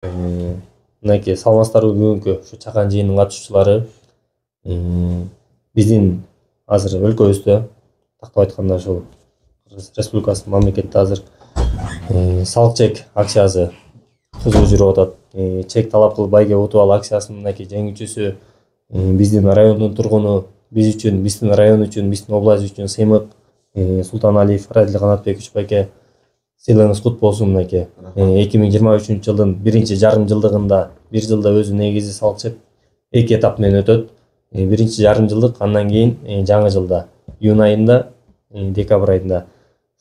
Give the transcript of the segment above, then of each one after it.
Мынакей саламатсыздарбы, бүгүнкү ушу чакан жыйынынын катышуучулары. Биздин азыр өлкөбүздө, тактап айтканда ушул Кыргыз Республикасынын мамлекетте азыр салык чек акциясы кызуу жүрүп атат. Чек талап кылып байге утуп ал акциясынын мынакей жеңүүчүсү биздин райондун тургуну, биз үчүн, биздин район үчүн, биздин область үчүн сыймык Султаналиев Радил Канатбекович байке. Сыйлыгыңыз кут болсун мынакей. 2023 жылдын биринчи жарым жылдыгында бир жылда өзү негизи салык чек 2 этап менен өтөт. Биринчи жарым жылдык, андан кийин жаңы жылда июнь айында, декабрь айында.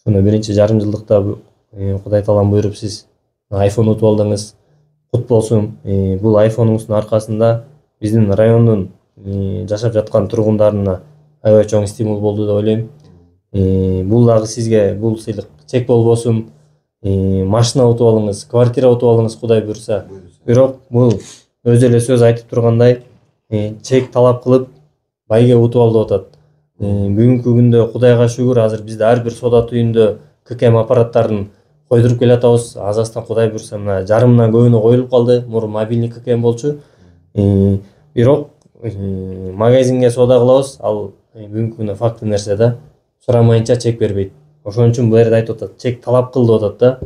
Ошондо биринчи жарым жылдыкта Кудай таалам буйруп сиз iPhone утуп алдыңыз. Кут болсун. Бул iPhone'уңуздун аркасында биздин райондун жашап жаткан тургундарына аябай чоң стимул болду деп ойлойм. Бул дагы сизге бул сыйлык чек болбосун. Машина утуп алыңыз, квартира утуп алыңыз, Кудай буйруса. Бирок бул өзү эле сөз айтып тургандай, чек талап кылып байге утуп ал деп атат. Бүгүнкү күндө Кудайга шүгүр, азыр бизде ар бир соода түйүндө ККМ аппараттарын койдуруп келатабыз. Азастан Кудай буйруса мына жарымынан көбүнө коюлуп калды. Мурун мобильный ККМ болчу. Бирок магазинге соода кылабыз, ал бүгүнкү күндө факты нерсе да. Сурамайынча чек бербейт. Ошон үчүн бул жерде айтып атат, чек талап кыл деп атат да.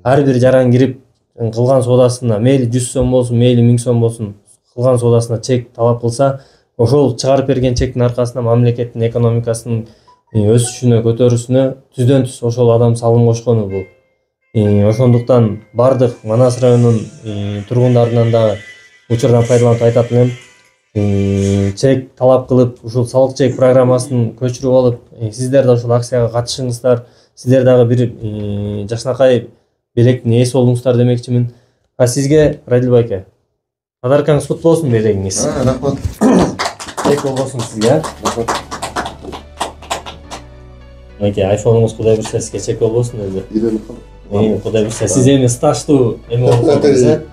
Ар бир жаран кирип кылган соодасына мейли 100 сом болсун, мейли 1000 сом болсун, кылган соодасына чек талап кылса, ошол чыгарып берген чектин аркасында мамлекеттин экономикасынын өсүшүнө, көтөрүлүшүнө түздөн түз ошол адам салым кошкону бул. Ошондуктан бардык Манас районунун тургундарынан дагы учурдан пайдаланып айтат элем. Чек талап кылып, ушул салык чек программасын көчүрүп алып, сиздер да ушул акцияга катышыңыздар. Сиздер дагы бир жакшынакай белектин ээси болуңуздар демекчимин. Сизге Радил байке, подаркаңыз кут болсун, белегиңиз. Рахмат. Чек болбосун сизге. Рахмат. Мынакей айфонуңуз Кудай буйруса сизге чек болбосун өзү. Үйрөнүп калдым. Кудай буйруса сиз эми стаждуу эме болуп калдыңыз.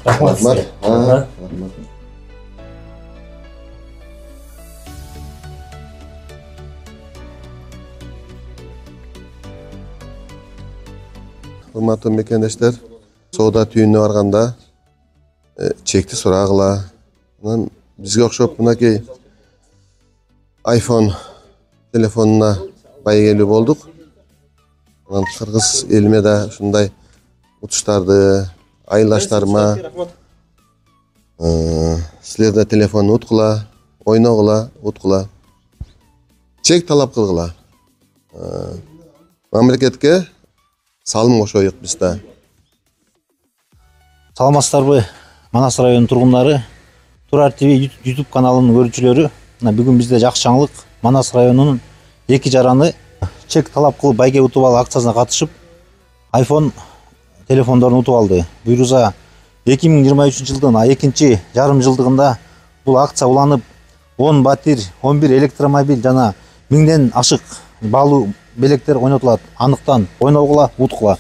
Рахмат. Рахмат. Урматтуу мекендештер, соода түйүнүнө барганда чекти сурагыла. Анан бизге окшоп мынакей iPhone телефонуна байгелүү болдук. Анан кыргыз элиме да ушундай утуштарды айылдаштарыма силерде телефон уткула, ойногула, уткула. Чек талап кылгыла. Мамлекетке салым кошоюк биз да. Саламатсыздарбы, Манас районунун тургундары, Турар ТВ YouTube каналынын көрүүчүлөрү. Бүгүн бизде жакшы жаңылык. Манас районунун 2 жараны чек талап кылып байге утуп ал акциясына катышып, iPhone телефондорун утуп алды. Буйруса 2023 жылдын 2 жарым жылдыгында бул акция уланып 10 батир, 11 электромобиль жана 1000ден ашык баалуу белектер ойнотулат. Андыктан ойногула, уткула.